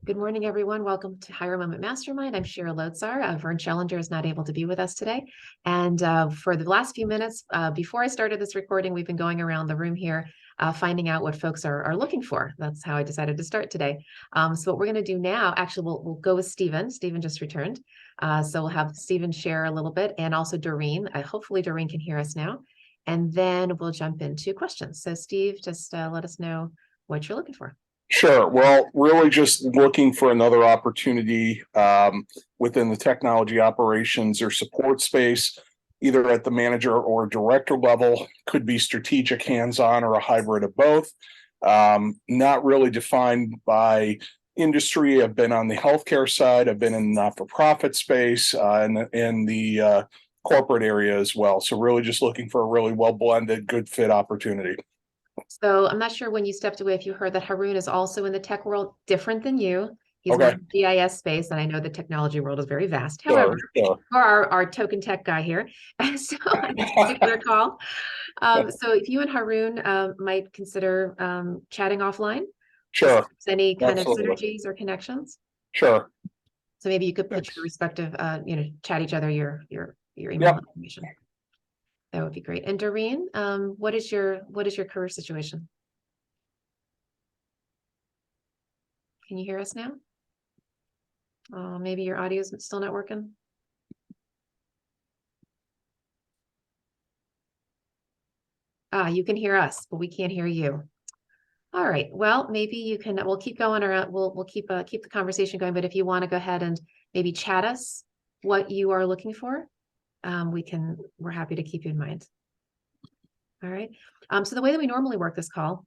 Good morning, everyone. Welcome to Higher Moment Mastermind. I'm Shira Lotzar. Vern Schellinger is not able to be with us today. And for the last few minutes, before I started this recording, we've been going around the room here, finding out what folks are looking for. That's how I decided to start today. So what we're going to do now, actually, we'll go with Stephen. Stephen just returned. So we'll have Stephen share a little bit, and also Doreen. Hopefully Doreen can hear us now. And then we'll jump into questions. So Steve, just let us know what you're looking for. Sure. Well, really just looking for another opportunity within the technology operations or support space, either at the manager or director level. Could be strategic, hands-on, or a hybrid of both. Not really defined by industry. I've been on the healthcare side. I've been in the not-for-profit space and in the corporate area as well. So really just looking for a really well-blended, good fit opportunity. So I'm not sure when you stepped away if you heard that Haroon is also in the tech world, different than you. He's Okay. in the GIS space, and I know the technology world is very vast. However, Sure. for our token tech guy here, so I took their call. So if you and Haroon might consider chatting offline, Sure. any kind of Absolutely. synergies or connections. Sure. So maybe you could put your respective, chat each other your email Yep. information. That would be great. And Doreen, what is your career situation? Can you hear us now? Maybe your audio is still not working. You can hear us, but we can't hear you. All right. Well, maybe you can. We'll keep going around. We'll keep the conversation going. But if you want to go ahead and maybe chat us what you are looking for, we're happy to keep you in mind. All right. So the way that we normally work this call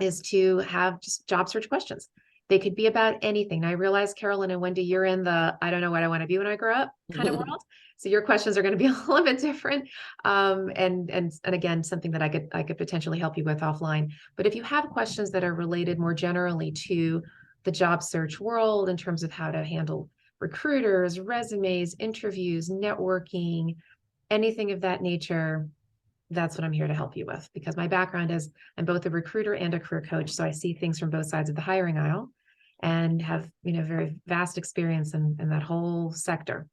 is to have just job search questions. They could be about anything. Now, I realize, Carolyn and Wendy, you're in the I don't know what I want to be when I grow up kind of world. So your questions are going to be a little bit different. And again, something that I could potentially help you with offline. But if you have questions that are related more generally to the job search world in terms of how to handle recruiters, resumes, interviews, networking, anything of that nature, that's what I'm here to help you with, because my background is I'm both a recruiter and a career coach. So I see things from both sides of the hiring aisle and have, very vast experience in that whole sector.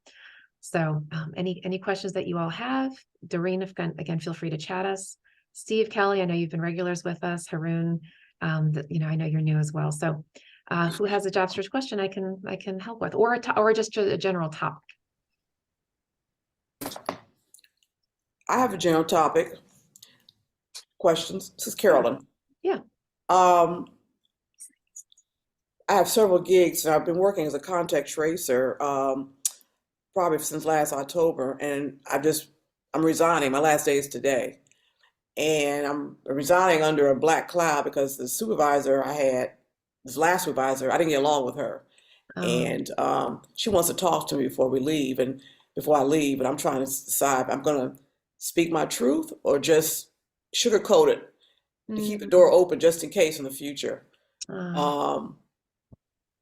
So any questions that you all have, Doreen, again, feel free to chat us. Steve, Kelly, I know you've been regulars with us. Haroon, I know you're new as well. So who has a job search question I can help with, or just a general topic? I have a general topic. Questions. This is Carolyn. Yeah. I have several gigs, and I've been working as a contact tracer probably since last October, and I'm resigning. My last day is today, and I'm resigning under a black cloud because the supervisor I had, this last supervisor, I didn't get along with her, and she wants to talk to me before I leave, and I'm trying to decide if I'm going to speak my truth or just sugarcoat it to keep the door open just in case in the future.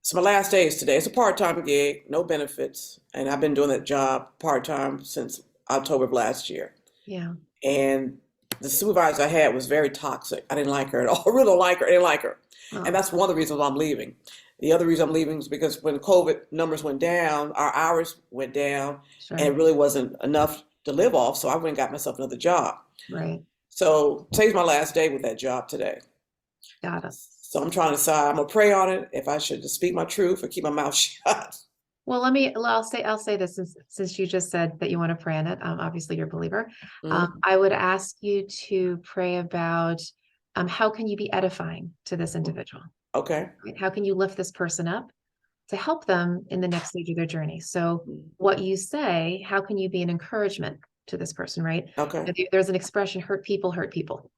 So my last day is today. It's a part-time gig, no benefits, and I've been doing that job part-time since October of last year. Yeah. And the supervisor I had was very toxic. I didn't like her at all. I really don't like her. I didn't like her. And that's one of the reasons why I'm leaving. The other reason I'm leaving is because when COVID numbers went down, our hours went down, and it really wasn't enough to live off. So I went and got myself another job. Right. So today's my last day with that job today. Got it. So I'm trying to decide. I'm gonna pray on it if I should just speak my truth or keep my mouth shut. Well, I'll say this since you just said that you want to pray on it. Obviously you're a believer. I would ask you to pray about how can you be edifying to this individual? Okay. Right? How can you lift this person up to help them in the next stage of their journey? So what you say, how can you be an encouragement to this person, right? Okay. There's an expression, hurt people hurt people.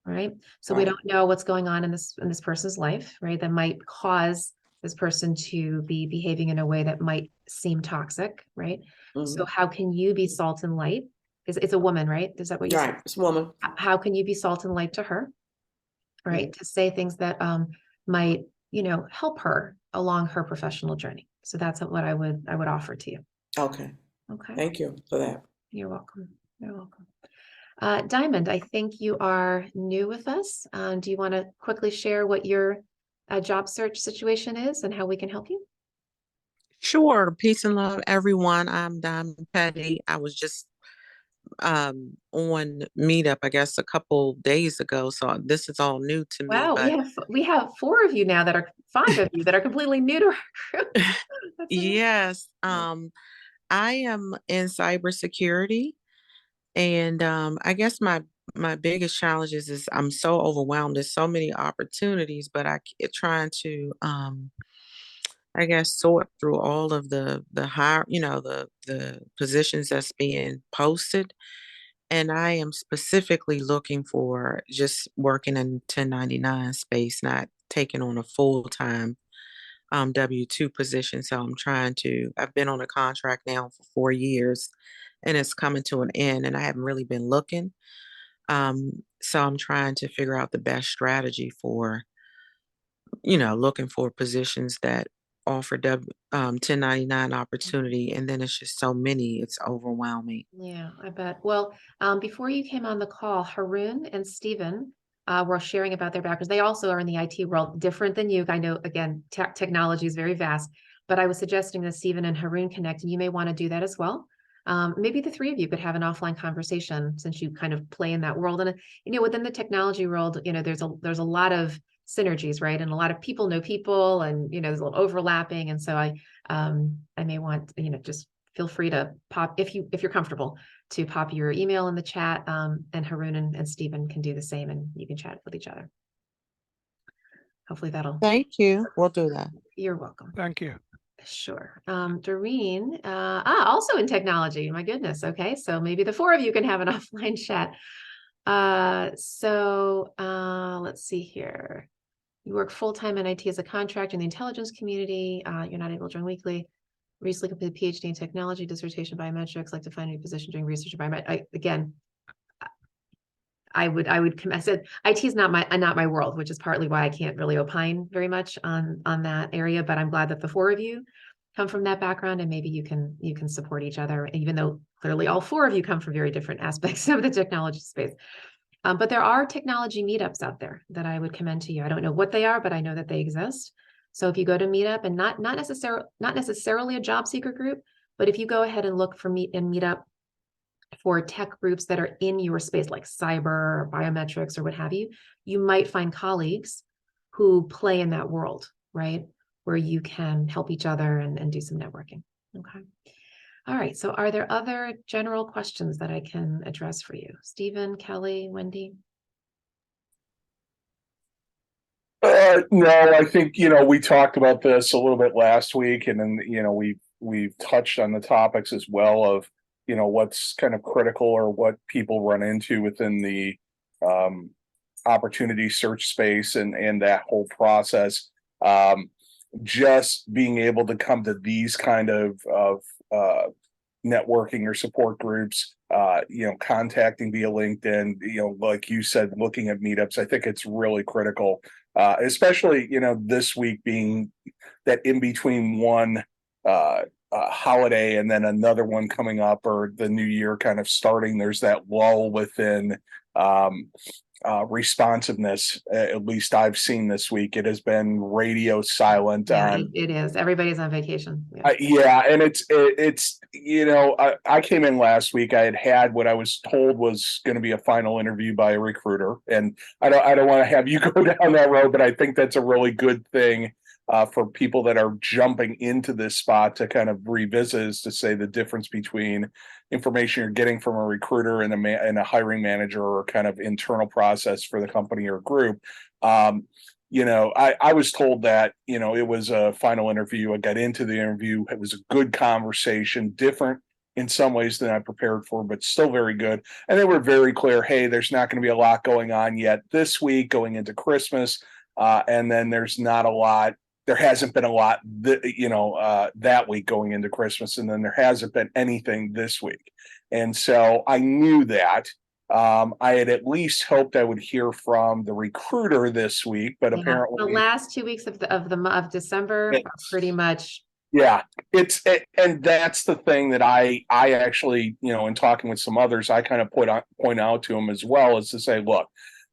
Right. So we don't know what's going on in this person's life, right? That might cause this person to be behaving in a way that might seem toxic, right? So how can you be salt and light? It's a woman, right? Is that what you said? Right, it's a woman. How can you be salt and light to her, right? To say things that might, help her along her professional journey. So that's what I would offer to you. Okay. Okay. Thank you for that. You're welcome. You're welcome. Diamond, I think you are new with us. Do you want to quickly share what your job search situation is and how we can help you? Sure. Peace and love, everyone. I'm Diamond Petty. I was just on Meetup, I guess, a couple days ago. So this is all new to me, Wow, but we have four of you now that are five of you that are completely new to our group. That's amazing. yes, I am in cybersecurity, and I guess my biggest challenge is I'm so overwhelmed. There's so many opportunities, but trying to I guess sort through all of the higher, the positions that's being posted. And I am specifically looking for just working in 1099 space, not taking on a full-time W-2 position. So I've been on a contract now for 4 years and it's coming to an end and I haven't really been looking. So I'm trying to figure out the best strategy for, looking for positions that offer 1099 opportunity. And then it's just so many, it's overwhelming. Yeah, I bet. Well, before you came on the call, Haroon and Stephen were sharing about their backgrounds. They also are in the IT world, different than you. I know, again, technology is very vast, but I was suggesting that Stephen and Haroon connect, and you may want to do that as well. Maybe the three of you could have an offline conversation since you kind of play in that world. And within the technology world, there's a lot of synergies, right? And a lot of people know people, and there's a little overlapping. And so I may want, just feel free to pop if you're comfortable to pop your email in the chat, and Haroon and Stephen can do the same, and you can chat with each other. Hopefully that'll. Thank you. We'll do that. You're welcome. Thank you. Sure. Doreen, also in technology. My goodness. Okay, so maybe the four of you can have an offline chat. Let's see here. You work full-time in IT as a contractor in the intelligence community. You're not able to join weekly. Recently completed PhD in technology, dissertation biometrics, like to find a new position doing research in biometrics. I said IT is not my world, which is partly why I can't really opine very much on that area, but I'm glad that the four of you come from that background, and maybe you can support each other, even though clearly all four of you come from very different aspects of the technology space. But there are technology meetups out there that I would commend to you. I don't know what they are, but I know that they exist. So if you go to Meetup, and not necessarily a job seeker group, but if you go ahead and look for Meetup for tech groups that are in your space, like cyber or biometrics or what have you, you might find colleagues who play in that world, right? Where you can help each other and do some networking. Okay. All right. So are there other general questions that I can address for you? Stephen, Kelly, Wendy? No, I think, we talked about this a little bit last week, and then, we've touched on the topics as well of, what's kind of critical or what people run into within the opportunity search space and that whole process. Just being able to come to these kind of networking or support groups, contacting via LinkedIn, like you said, looking at meetups, I think it's really critical. Especially, this week being that in between one holiday and then another one coming up, or the new year kind of starting, there's that lull within responsiveness. At least I've seen this week. It has been radio silent. Yeah, it is. Everybody's on vacation. Yeah, and it's I came in last week. I had what I was told was going to be a final interview by a recruiter, and I don't want to have you go down that road, but I think that's a really good thing for people that are jumping into this spot to kind of revisit, is to say the difference between information you're getting from a recruiter and a hiring manager, or kind of internal process for the company or group. I was told that, it was a final interview. I got into the interview. It was a good conversation, different in some ways than I prepared for, but still very good. And they were very clear, hey, there's not going to be a lot going on yet this week going into Christmas. And then there's not a lot. There hasn't been a lot, that week going into Christmas. And then there hasn't been anything this week. And so I knew that. I had at least hoped I would hear from the recruiter this week, but Yeah, apparently the last 2 weeks of December are pretty much. Yeah, and that's the thing that I actually, in talking with some others, I kind of point out to them as well, is to say, look,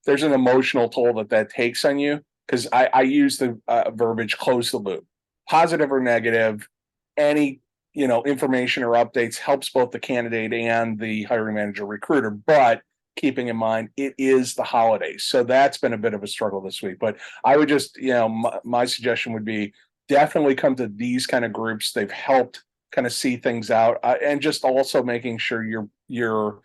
there's an emotional toll that takes on you. because I use the verbiage close the loop, positive or negative, any information or updates helps both the candidate and the hiring manager recruiter, but keeping in mind it is the holidays, so that's been a bit of a struggle this week. But I would just, my suggestion would be definitely come to these kind of groups. They've helped kind of see things out, and just also making sure you're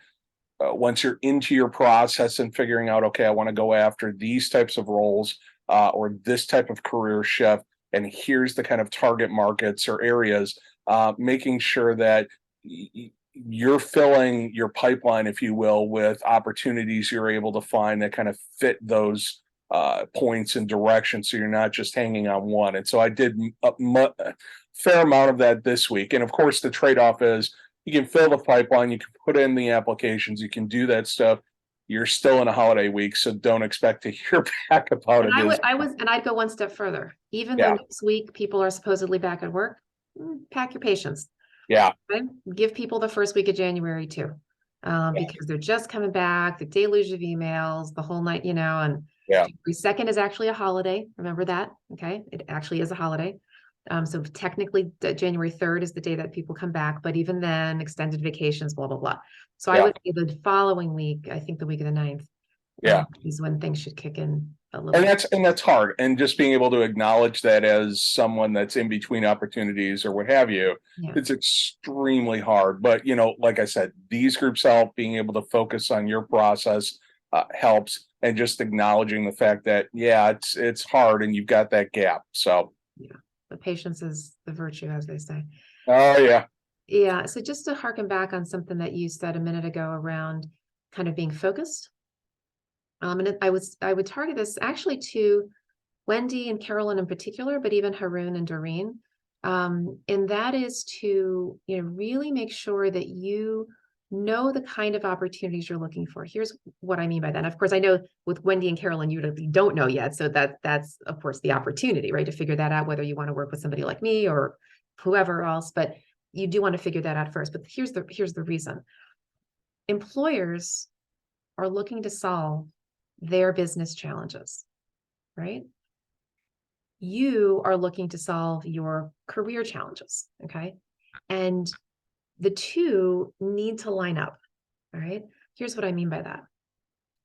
once you're into your process and figuring out, okay, I want to go after these types of roles, or this type of career shift, and here's the kind of target markets or areas, making sure that you're filling your pipeline, if you will, with opportunities you're able to find that kind of fit those points and directions, so you're not just hanging on one. And so I did a fair amount of that this week. And of course, the trade-off is you can fill the pipeline, you can put in the applications, you can do that stuff. You're still in a holiday week, so don't expect to hear back about And it. I'd go one step further. Even though Yeah. next week people are supposedly back at work, pack your patience. Yeah. Okay? Give people the first week of January too, because they're just coming back, the deluge of emails, the whole night, and Yeah. January 2nd is actually a holiday. Remember that, okay? It actually is a holiday. So technically, January 3rd is the day that people come back, but even then, extended vacations, blah, blah, blah. So I Yeah. would say the following week, I think the week of the 9th, Yeah. is when things should kick in a little And bit. that's hard. And just being able to acknowledge that as someone that's in between opportunities or what have you, Yeah. it's extremely hard. But like I said, these groups help. Being able to focus on your process helps, and just acknowledging the fact that it's hard and you've got that gap. So The patience is the virtue, as they say. oh yeah. Yeah. So just to harken back on something that you said a minute ago around kind of being focused. And I would target this actually to Wendy and Carolyn in particular, but even Haroon and Doreen. And that is to, really make sure that you know the kind of opportunities you're looking for. Here's what I mean by that. And of course, I know with Wendy and Carolyn, you don't know yet. So that's of course the opportunity, right? To figure that out, whether you want to work with somebody like me or whoever else, but you do want to figure that out first. But here's the reason. Employers are looking to solve their business challenges, right? You are looking to solve your career challenges, okay? And the two need to line up, all right? Here's what I mean by that.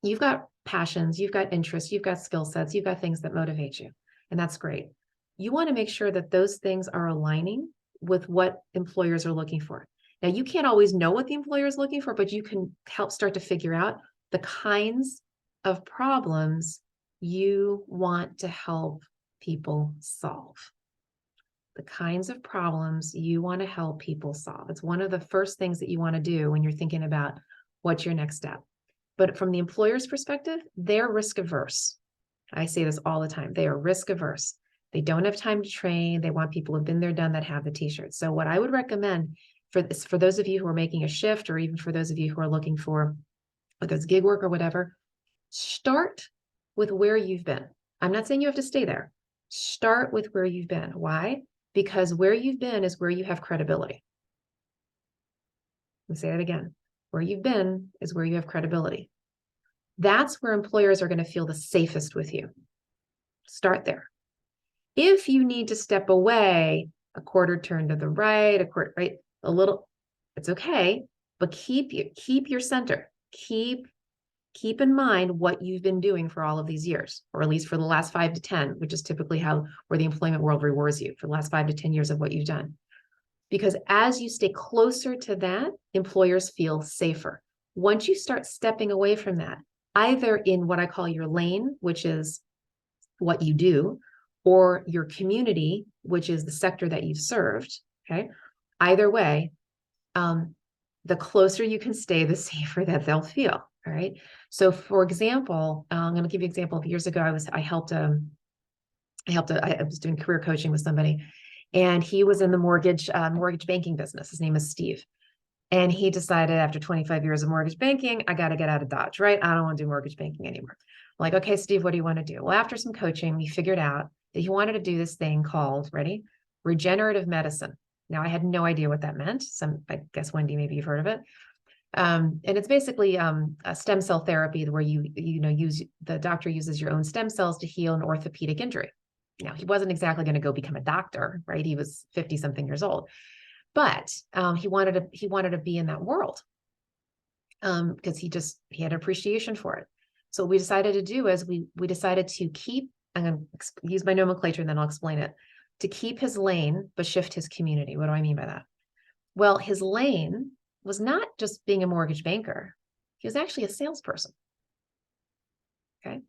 You've got passions, you've got interests, you've got skill sets, you've got things that motivate you, and that's great. You want to make sure that those things are aligning with what employers are looking for. Now, you can't always know what the employer is looking for, but you can help start to figure out the kinds of problems you want to help people solve. The kinds of problems you want to help people solve. It's one of the first things that you want to do when you're thinking about what's your next step. But from the employer's perspective, they're risk averse. I say this all the time. They are risk averse. They don't have time to train. They want people who've been there, done that, have the t-shirts. So what I would recommend for those of you who are making a shift, or even for those of you who are looking for, whether it's gig work or whatever, start with where you've been. I'm not saying you have to stay there. Start with where you've been. Why? Because where you've been is where you have credibility. Let me say that again. Where you've been is where you have credibility. That's where employers are going to feel the safest with you. Start there. If you need to step away, a quarter turn to the right, a little, it's okay, but keep your center. Keep in mind what you've been doing for all of these years, or at least for the last 5 to 10, which is typically where the employment world rewards you, for the last 5 to 10 years of what you've done. Because as you stay closer to that, employers feel safer. Once you start stepping away from that, either in what I call your lane, which is what you do, or your community, which is the sector that you've served, okay? Either way, the closer you can stay, the safer that they'll feel, all right? So for example, I'm going to give you an example of years ago, I was doing career coaching with somebody, and he was in the mortgage banking business. His name is Steve. And he decided after 25 years of mortgage banking, I got to get out of Dodge, right? I don't want to do mortgage banking anymore. I'm like, okay, Steve, what do you want to do? Well, after some coaching, we figured out that he wanted to do this thing called, ready? Regenerative medicine. Now, I had no idea what that meant. I guess, Wendy, maybe you've heard of it. And it's basically a stem cell therapy where the doctor uses your own stem cells to heal an orthopedic injury. Now, he wasn't exactly going to go become a doctor, right? He was 50 something years old, but he wanted to be in that world because he had appreciation for it. So what we decided to do is we decided to keep, I'm going to use my nomenclature and then I'll explain it, to keep his lane, but shift his community. What do I mean by that? Well, his lane was not just being a mortgage banker. He was actually a salesperson. Okay.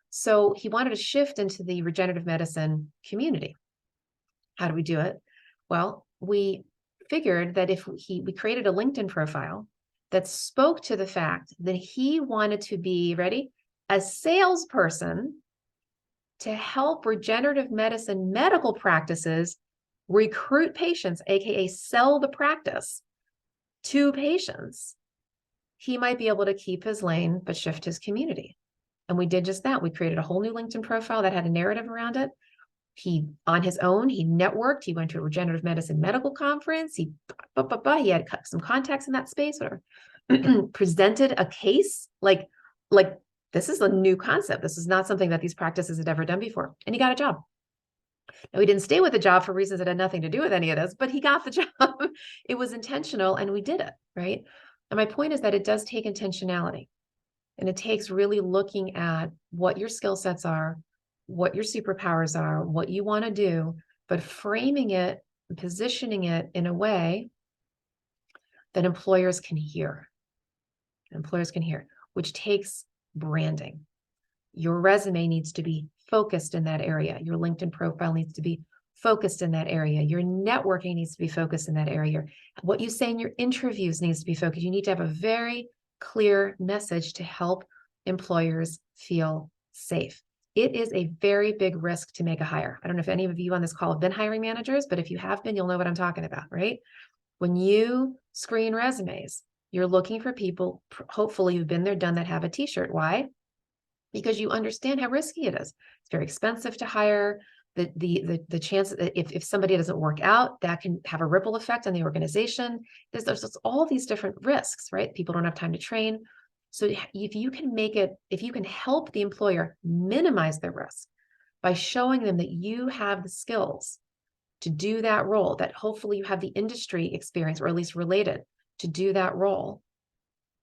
So he wanted to shift into the regenerative medicine community. How do we do it? Well, we figured that if we created a LinkedIn profile that spoke to the fact that he wanted to be, ready, a salesperson to help regenerative medicine medical practices recruit patients, AKA sell the practice to patients, he might be able to keep his lane, but shift his community. And we did just that. We created a whole new LinkedIn profile that had a narrative around it. He, on his own, he networked. He went to a regenerative medicine medical conference. He had some contacts in that space, whatever. Presented a case like this is a new concept. This is not something that these practices had ever done before. And he got a job. Now, he didn't stay with the job for reasons that had nothing to do with any of this, but he got the job. It was intentional and we did it, right? And my point is that it does take intentionality. And it takes really looking at what your skill sets are, what your superpowers are, what you want to do, but framing it, positioning it in a way that employers can hear. Employers can hear, which takes branding. Your resume needs to be focused in that area. Your LinkedIn profile needs to be focused in that area. Your networking needs to be focused in that area. What you say in your interviews needs to be focused. You need to have a very clear message to help employers feel safe. It is a very big risk to make a hire. I don't know if any of you on this call have been hiring managers, but if you have been, you'll know what I'm talking about, right? When you screen resumes, you're looking for people, hopefully you've been there, done that, have a t-shirt. Why? Because you understand how risky it is. It's very expensive to hire. The chance that if somebody doesn't work out, that can have a ripple effect on the organization. There's all these different risks, right? People don't have time to train. So if you can help the employer minimize their risk by showing them that you have the skills to do that role, that hopefully you have the industry experience or at least related to do that role,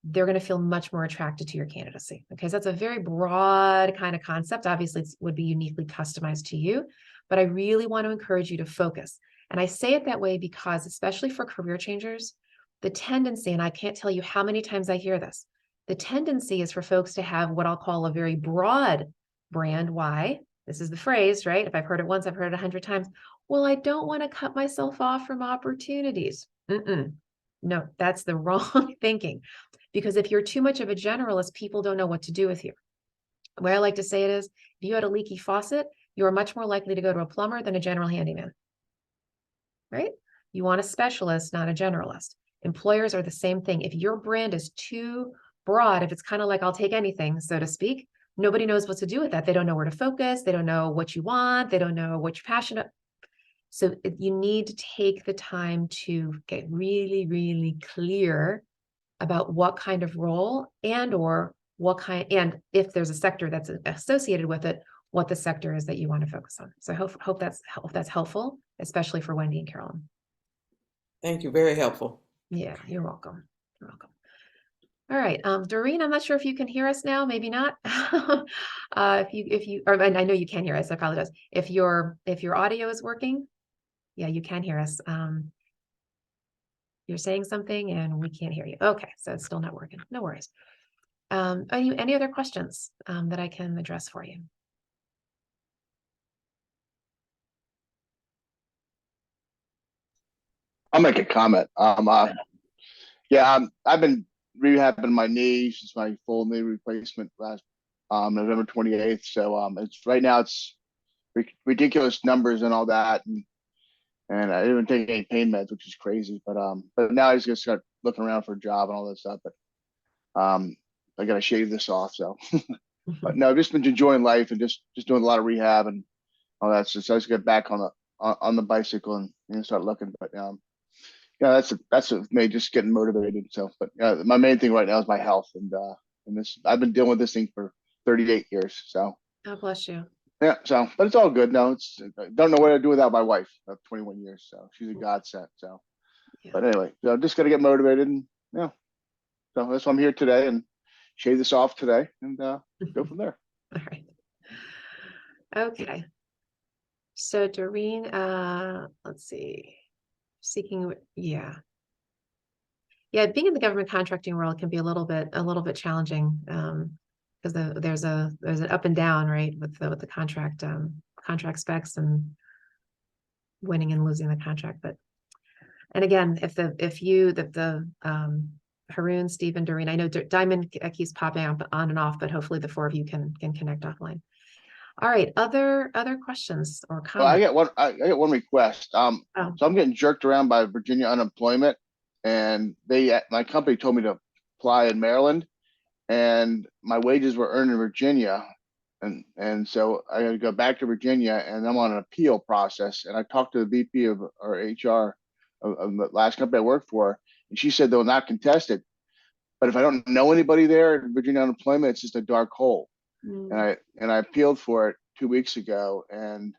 they're going to feel much more attracted to your candidacy. Okay, so that's a very broad kind of concept. Obviously, it would be uniquely customized to you, but I really want to encourage you to focus. And I say it that way because, especially for career changers, the tendency, and I can't tell you how many times I hear this, the tendency is for folks to have what I'll call a very broad brand. Why? This is the phrase, right? If I've heard it once, I've heard it 100 times. Well, I don't want to cut myself off from opportunities. No, that's the wrong thinking. Because if you're too much of a generalist, people don't know what to do with you. The way I like to say it is, if you had a leaky faucet, you're much more likely to go to a plumber than a general handyman, right? You want a specialist, not a generalist. Employers are the same thing. If your brand is too broad, if it's kind of like, I'll take anything, so to speak, nobody knows what to do with that. They don't know where to focus. They don't know what you want. They don't know what you're passionate. So you need to take the time to get really, really clear about what kind of role and if there's a sector that's associated with it, what the sector is that you want to focus on. So I hope that's helpful, especially for Wendy and Carolyn. Thank you. Very helpful. Yeah, you're welcome. You're welcome. All right, Doreen, I'm not sure if you can hear us now, maybe not. And I know you can hear us, I apologize. If your audio is working, yeah, you can hear us. You're saying something and we can't hear you. Okay, so it's still not working. No worries. Any other questions that I can address for you? I'll make a comment. I've been rehabbing my knee since my full knee replacement last November 28th. So it's right now it's ridiculous numbers and all that, and I didn't take any pain meds, which is crazy. But now I just gotta start looking around for a job and all that stuff. But I gotta shave this off. So, but no, I've just been enjoying life and just doing a lot of rehab and all that. So I just get back on the bicycle and start looking. But yeah, that's what made just getting motivated. So, but my main thing right now is my health, and this I've been dealing with this thing for 38 years. So God bless you. yeah, so but it's all good. No, it's I don't know what I'd do without my wife of 21 years. So she's a godsend. So, Yeah. but anyway, so just gotta get motivated, and yeah, so that's why I'm here today, and shave this off today, and go from there. All right. Okay. So Doreen, let's see. Seeking, yeah. Yeah, being in the government contracting world can be a little bit challenging. Because there's an up and down, right, with the contract specs and winning and losing the contract. But and again, Haroon, Stephen, Doreen, I know Diamond keeps popping up on and off, but hopefully the four of you can connect offline. All right, other questions or Well, comments? I get one request. Oh. So I'm getting jerked around by Virginia unemployment, and my company told me to apply in Maryland, and my wages were earned in Virginia, and so I got to go back to Virginia, and I'm on an appeal process. And I talked to the VP of or HR of the last company I worked for, and she said they'll not contest it. But if I don't know anybody there in Virginia unemployment, it's just a dark hole. Mm. And I appealed for it 2 weeks ago, and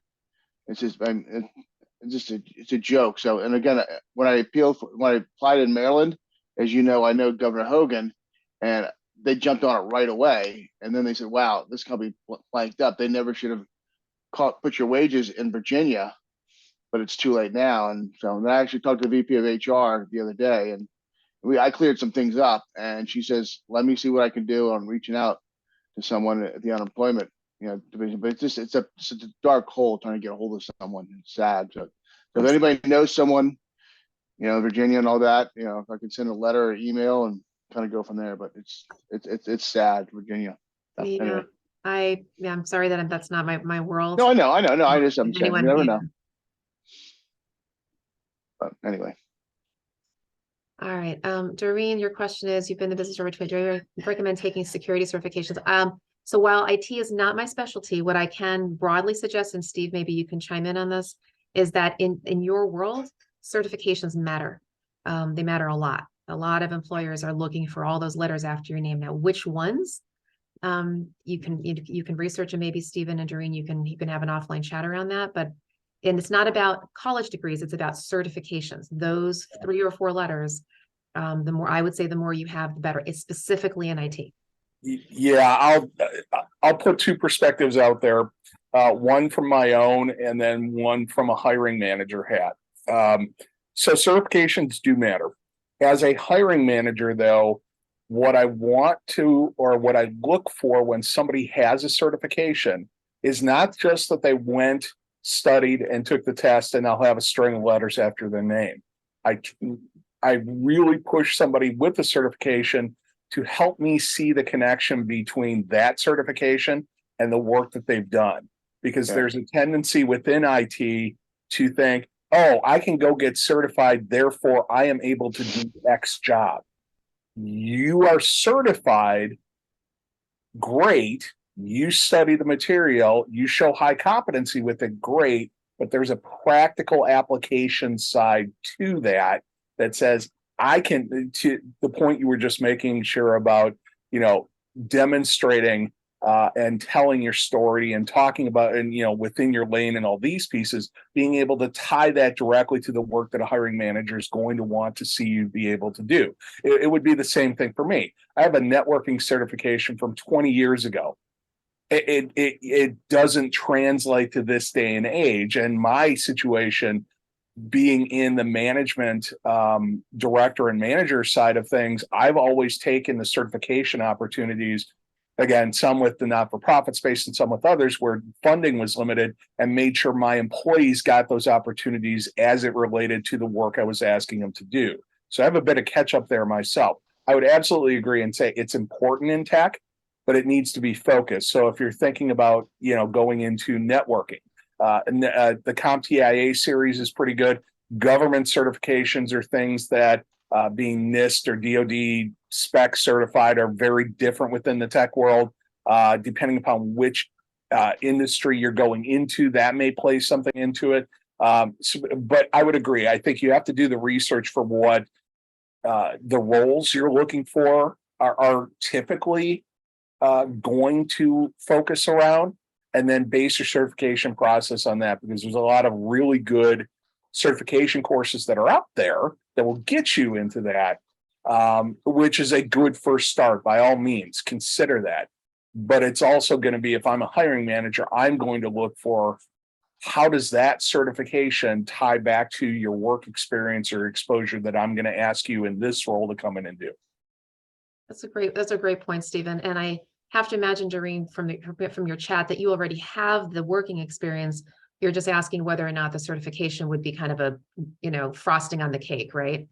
it's just it's a joke. So, and again, when I applied in Maryland, as you know, I know Governor Hogan, and they jumped on it right away. And then they said, "Wow, this company blanked up. They never should have put your wages in Virginia, but it's too late now." And so, I actually talked to the VP of HR the other day, and I cleared some things up, and she says, "Let me see what I can do on reaching out to someone at the unemployment division." But it's a dark hole trying to get a hold of someone. It's sad. So if anybody knows someone, Virginia and all that, if I can send a letter or email and kind of go from there. But it's sad, Virginia. So, Yeah, anyway. I'm sorry that that's not my world. No, I know. No, I'm saying you never know. But anyway. All right. Doreen, your question is, you've been in the business over 20 years. Do you recommend taking security certifications? So while IT is not my specialty, what I can broadly suggest, and Steve, maybe you can chime in on this, is that in your world, certifications matter. They matter a lot. A lot of employers are looking for all those letters after your name. Now, which ones? You can research, and maybe Stephen and Doreen, you can have an offline chat around that. But and it's not about college degrees, it's about certifications. Those 3 or 4 letters, the more, I would say, the more you have, the better. It's specifically in IT. Yeah, I'll put 2 perspectives out there, one from my own and then one from a hiring manager hat. So certifications do matter. As a hiring manager, though, what I want to, or what I look for when somebody has a certification, is not just that they went, studied, and took the test, and I'll have a string of letters after their name. I really push somebody with the certification to help me see the connection between that certification and the work that they've done. Because there's a tendency within IT to think, oh, I can go get certified, therefore I am able to do X job. You are certified, great. You study the material, you show high competency with it, great. But there's a practical application side to that says, I can, to the point you were just making sure about, demonstrating and telling your story and talking about, and, within your lane and all these pieces, being able to tie that directly to the work that a hiring manager is going to want to see you be able to do. It would be the same thing for me. I have a networking certification from 20 years ago. It doesn't translate to this day and age. And my situation, being in the management director and manager side of things, I've always taken the certification opportunities, again, some with the not-for-profit space and some with others where funding was limited, and made sure my employees got those opportunities as it related to the work I was asking them to do. So I have a bit of catch up there myself. I would absolutely agree and say it's important in tech, but it needs to be focused. So if you're thinking about, going into networking, the CompTIA series is pretty good. Government certifications are things that being NIST or DoD spec certified are very different within the tech world. Depending upon which industry you're going into, that may play something into it. But I would agree. I think you have to do the research for what the roles you're looking for are typically going to focus around, and then base your certification process on that, because there's a lot of really good certification courses that are out there that will get you into that, which is a good first start. By all means, consider that. But it's also going to be, if I'm a hiring manager, I'm going to look for, how does that certification tie back to your work experience or exposure that I'm going to ask you in this role to come in and do? That's a great point, Stephen. And I have to imagine, Doreen, from your chat, that you already have the working experience. You're just asking whether or not the certification would be kind of a, frosting on the cake, right?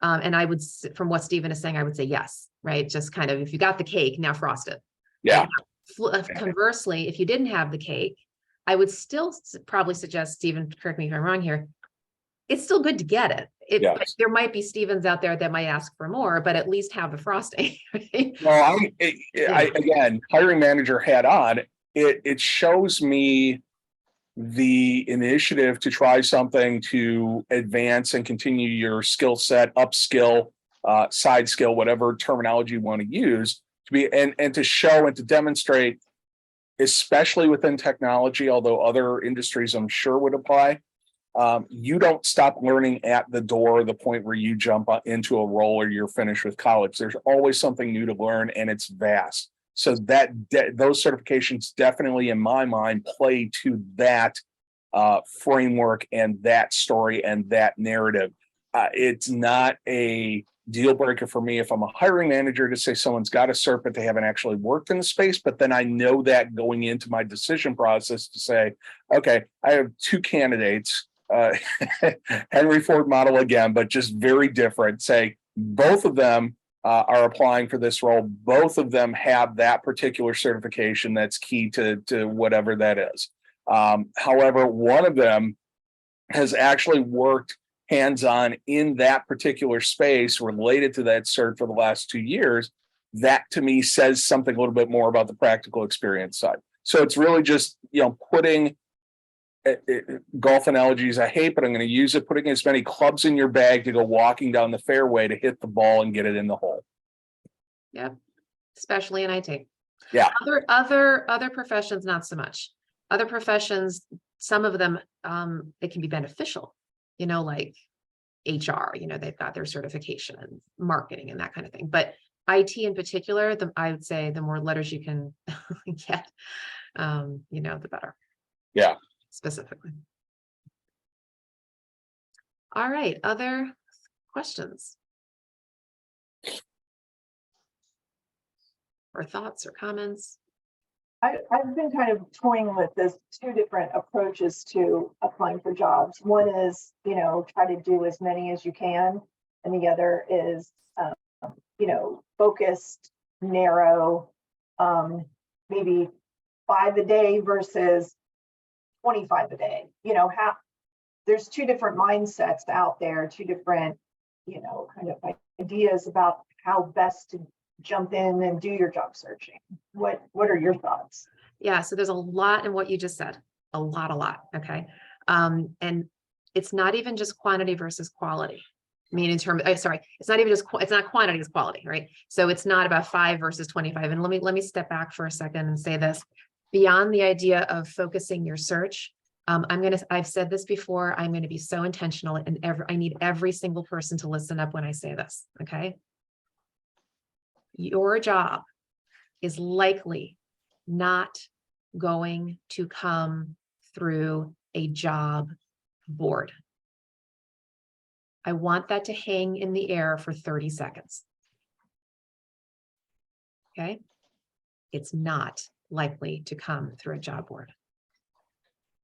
And I would, from what Stephen is saying, I would say yes, right? Just kind of, if you got the cake, now frost it. Yeah. Conversely, if you didn't have the cake, I would still probably suggest, Stephen, correct me if I'm wrong here, it's still good to get it. Yes. There might be Stevens out there that might ask for more, but at least have the frosting. Right? Well, again, hiring manager hat on, it shows me the initiative to try something to advance and continue your skill set, upskill, side skill, whatever terminology you want to use, to be and to show and to demonstrate, especially within technology, although other industries I'm sure would apply. You don't stop learning at the door, the point where you jump into a role or you're finished with college. There's always something new to learn, and it's vast. So those certifications definitely, in my mind, play to that framework and that story and that narrative. It's not a deal breaker for me if I'm a hiring manager to say someone's got a cert, but they haven't actually worked in the space. But then I know that going into my decision process to say, okay, I have two candidates, Henry Ford model again, but just very different. Say both of them are applying for this role. Both of them have that particular certification that's key to whatever that is. However, one of them has actually worked hands-on in that particular space related to that cert for the last 2 years. That to me says something a little bit more about the practical experience side. So it's really just, putting golf analogies I hate, but I'm going to use it, putting as many clubs in your bag to go walking down the fairway to hit the ball and get it in the hole. Yeah, especially in IT. Yeah. Other professions, not so much. Other professions, some of them, it can be beneficial, like HR, they've got their certification and marketing and that kind of thing. But IT in particular, I would say the more letters you can get, the better. Yeah. Specifically. All right, other questions or thoughts or comments? I've been kind of toying with this two different approaches to applying for jobs. One is, try to do as many as you can. And the other is, focused, narrow, maybe 5 a day versus 25 a day. There's two different mindsets out there, two different, kind of ideas about how best to jump in and do your job searching. What are your thoughts? Yeah, so there's a lot in what you just said, a lot. Okay. And it's not even just quantity versus quality. I mean, it's not even just, it's not quantity, it's quality, right? So it's not about 5 versus 25. And let me step back for a second and say this. Beyond the idea of focusing your search, I've said this before, I'm going to be so intentional, and I need every single person to listen up when I say this. Okay. Your job is likely not going to come through a job board. I want that to hang in the air for 30 seconds. Okay. It's not likely to come through a job board.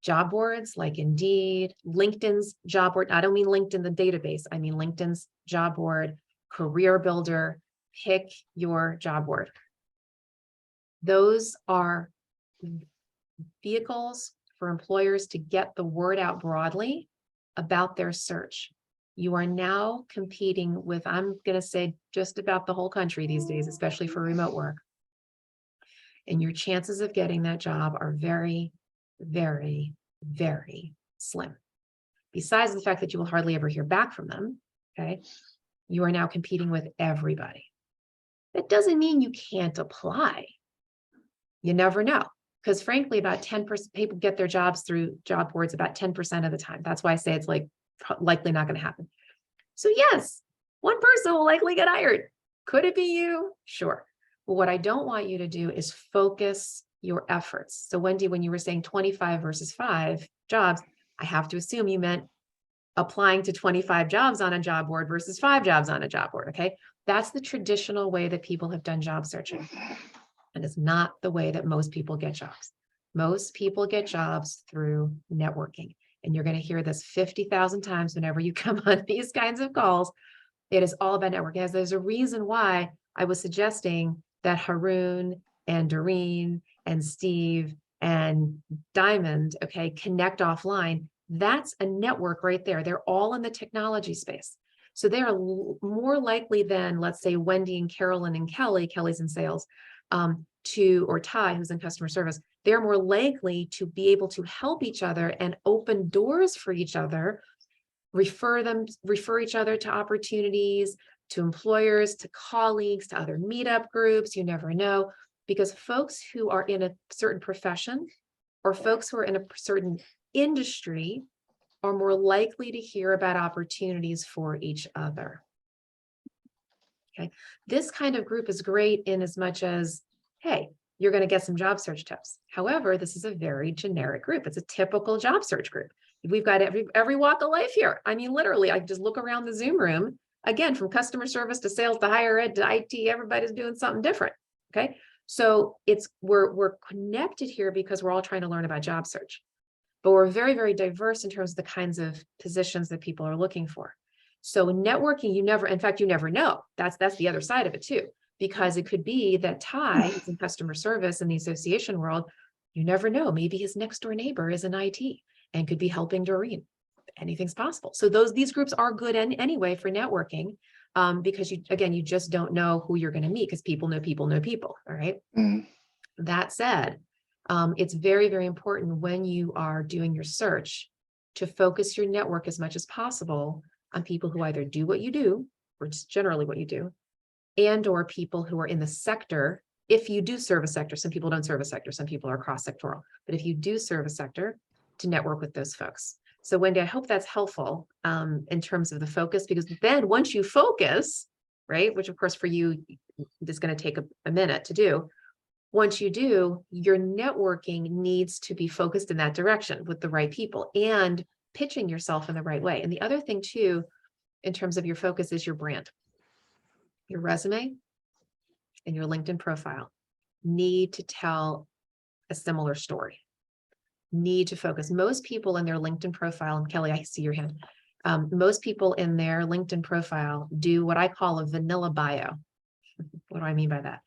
Job boards like Indeed, LinkedIn's job board. I don't mean LinkedIn, the database. I mean LinkedIn's job board, Career Builder. Pick your job board. Those are vehicles for employers to get the word out broadly about their search. You are now competing with, I'm going to say, just about the whole country these days, especially for remote work. And your chances of getting that job are very, very very slim. Besides the fact that you will hardly ever hear back from them, okay, you are now competing with everybody. That doesn't mean you can't apply. You never know. Because frankly, about 10% people get their jobs through job boards about 10% of the time. That's why I say it's like likely not going to happen. So yes, one person will likely get hired. Could it be you? Sure. But what I don't want you to do is focus your efforts. So Wendy, when you were saying 25 versus 5 jobs, I have to assume you meant applying to 25 jobs on a job board versus 5 jobs on a job board. Okay. That's the traditional way that people have done job searching. And it's not the way that most people get jobs. Most people get jobs through networking. And you're going to hear this 50,000 times whenever you come on these kinds of calls. It is all about networking. As there's a reason why I was suggesting that Haroon and Doreen and Steve and Diamond, okay, connect offline. That's a network right there. They're all in the technology space. So they are more likely than, let's say, Wendy and Carolyn and Kelly, Kelly's in sales, or Ty, who's in customer service. They're more likely to be able to help each other and open doors for each other, refer each other to opportunities, to employers, to colleagues, to other meetup groups. You never know, because folks who are in a certain profession or folks who are in a certain industry are more likely to hear about opportunities for each other. Okay, this kind of group is great in as much as, hey, you're going to get some job search tips. However, this is a very generic group. It's a typical job search group. We've got every walk of life here. I mean, literally, I just look around the Zoom room, again, from customer service to sales to higher ed to IT, everybody's doing something different. Okay, so we're connected here because we're all trying to learn about job search, but we're very, very diverse in terms of the kinds of positions that people are looking for. So networking, you never know. That's the other side of it too, because it could be that Ty is in customer service in the association world. You never know. Maybe his next door neighbor is in IT and could be helping Doreen. Anything's possible. So these groups are good anyway for networking, because you just don't know who you're going to meet, because people know people know people. All right. Mm. That said, it's very, very important when you are doing your search to focus your network as much as possible on people who either do what you do, or just generally what you do, and or people who are in the sector. If you do serve a sector, some people don't serve a sector, some people are cross-sectoral, but if you do serve a sector, to network with those folks. So Wendy, I hope that's helpful in terms of the focus, because then once you focus, right, which of course for you is going to take a minute to do, once you do, your networking needs to be focused in that direction with the right people and pitching yourself in the right way. And the other thing too, in terms of your focus, is your brand. Your resume and your LinkedIn profile need to tell a similar story. Need to focus. Most people in their LinkedIn profile, and Kelly, I see your hand. Most people in their LinkedIn profile do what I call a vanilla bio. What do I mean by that?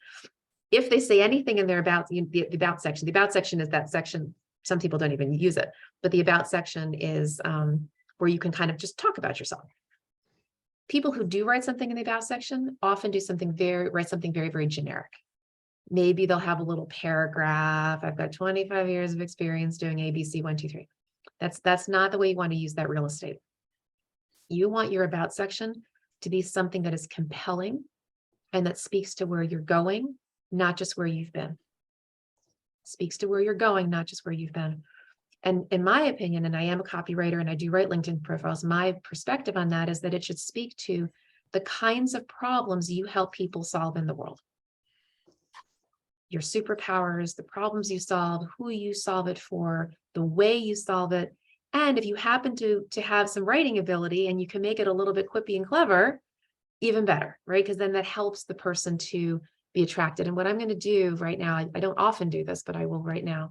If they say anything in their about, the about section is that section. Some people don't even use it, but the about section is where you can kind of just talk about yourself. People who do write something in the about section often write something very, very generic. Maybe they'll have a little paragraph. I've got 25 years of experience doing ABC 1, 2, 3. That's not the way you want to use that real estate. You want your about section to be something that is compelling and that speaks to where you're going, not just where you've been. Speaks to where you're going, not just where you've been. And in my opinion, and I am a copywriter and I do write LinkedIn profiles, my perspective on that is that it should speak to the kinds of problems you help people solve in the world. Your superpowers, the problems you solve, who you solve it for, the way you solve it. And if you happen to have some writing ability and you can make it a little bit quippy and clever, even better, right? Because then that helps the person to be attracted. And what I'm going to do right now, I don't often do this, but I will right now.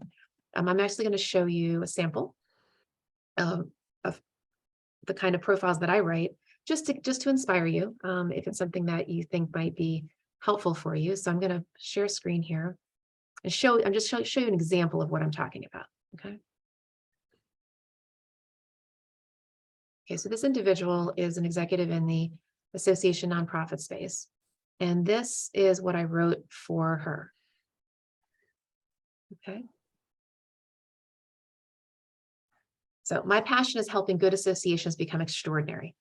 I'm actually going to show you a sample of the kind of profiles that I write, just to inspire you, if it's something that you think might be helpful for you. So I'm going to share screen here and show you an example of what I'm talking about. Okay. Okay, so this individual is an executive in the association nonprofit space. And this is what I wrote for her. Okay. So my passion is helping good associations become extraordinary.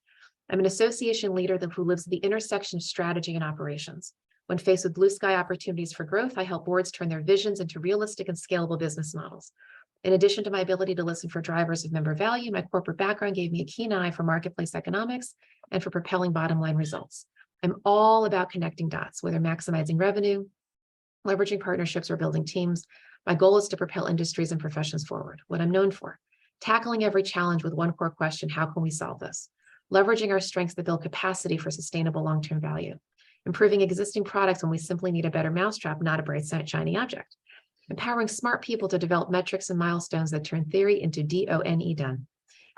I'm an association leader who lives at the intersection of strategy and operations. When faced with blue sky opportunities for growth, I help boards turn their visions into realistic and scalable business models. In addition to my ability to listen for drivers of member value, my corporate background gave me a keen eye for marketplace economics and for propelling bottom line results. I'm all about connecting dots, whether maximizing revenue, leveraging partnerships, or building teams. My goal is to propel industries and professions forward. What I'm known for: tackling every challenge with one core question: how can we solve this? Leveraging our strengths to build capacity for sustainable long-term value. Improving existing products when we simply need a better mousetrap, not a bright, shiny object. Empowering smart people to develop metrics and milestones that turn theory into DONE, done.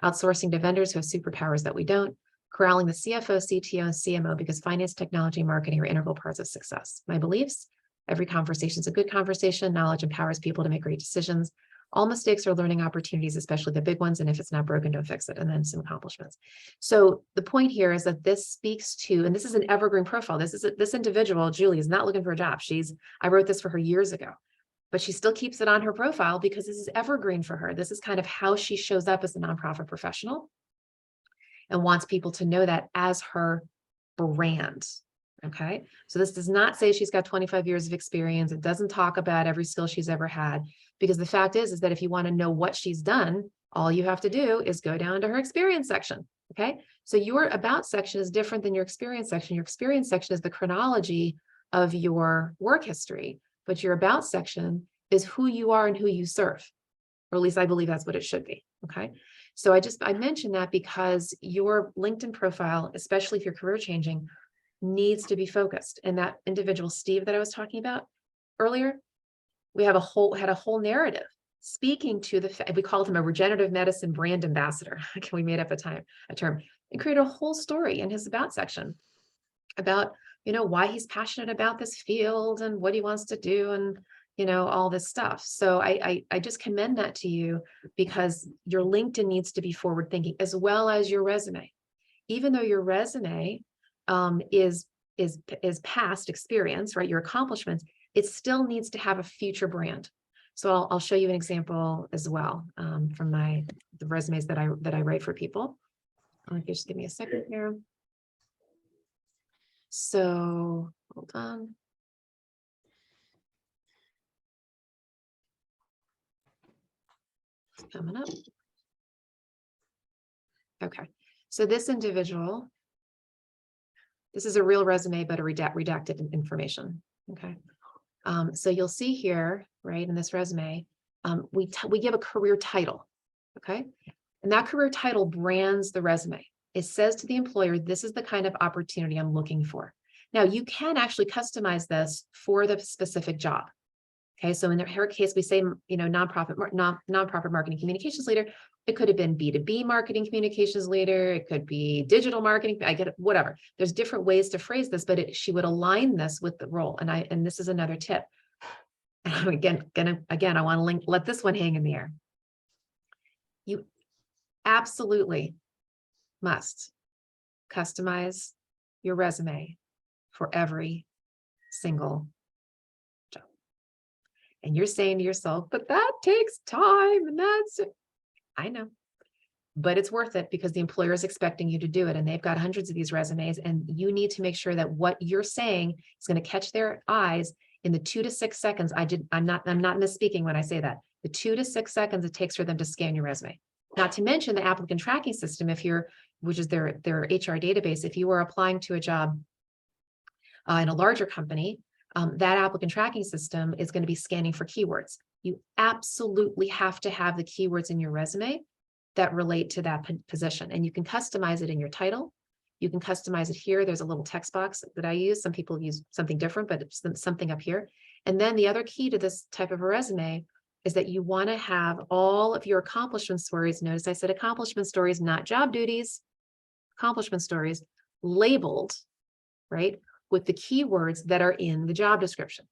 Outsourcing to vendors who have superpowers that we don't. Corralling the CFO, CTO, and CMO because finance, technology, and marketing are integral parts of success. My beliefs: every conversation is a good conversation. Knowledge empowers people to make great decisions. All mistakes are learning opportunities, especially the big ones. And if it's not broken, don't fix it. And then some accomplishments. So the point here is that this speaks to, and this is an evergreen profile. This individual, Julie, is not looking for a job. I wrote this for her years ago, but she still keeps it on her profile because this is evergreen for her. This is kind of how she shows up as a nonprofit professional and wants people to know that as her brand. Okay, so this does not say she's got 25 years of experience. It doesn't talk about every skill she's ever had, because the fact is that if you want to know what she's done, all you have to do is go down to her experience section. Okay, so your about section is different than your experience section. Your experience section is the chronology of your work history, but your about section is who you are and who you serve, or at least I believe that's what it should be. Okay, so I mentioned that because your LinkedIn profile, especially if you're career changing, needs to be focused. And that individual, Steve, that I was talking about earlier, we had a whole narrative speaking to we called him a regenerative medicine brand ambassador. We made up a term, and created a whole story in his about section about, why he's passionate about this field and what he wants to do and, all this stuff. So I just commend that to you, because your LinkedIn needs to be forward thinking as well as your resume. Even though your resume is past experience, right? Your accomplishments, it still needs to have a future brand. So I'll show you an example as well from the resumes that I write for people. If you just give me a second here. So hold on. It's coming up. Okay, so this individual, this is a real resume, but a redacted information. Okay, so you'll see here, right, in this resume, we give a career title. Okay, and that career title brands the resume. It says to the employer, this is the kind of opportunity I'm looking for. Now, you can actually customize this for the specific job. Okay, so in her case, we say, nonprofit marketing communications leader. It could have been B2B marketing communications leader. It could be digital marketing. I get it, whatever. There's different ways to phrase this, but she would align this with the role. And this is another tip. Again, I want to let this one hang in the air. You absolutely must customize your resume for every single job. And you're saying to yourself, but that takes time, and I know, but it's worth it because the employer is expecting you to do it, and they've got hundreds of these resumes, and you need to make sure that what you're saying is going to catch their eyes in the 2 to 6 seconds. I'm not misspeaking when I say that. The 2 to 6 seconds it takes for them to scan your resume. Not to mention the applicant tracking system, which is their HR database. If you are applying to a job in a larger company, that applicant tracking system is going to be scanning for keywords. You absolutely have to have the keywords in your resume that relate to that position. And you can customize it in your title. You can customize it here. There's a little text box that I use. Some people use something different, but it's something up here. And then the other key to this type of a resume is that you want to have all of your accomplishment stories. Notice I said accomplishment stories, not job duties, accomplishment stories labeled, right, with the keywords that are in the job description.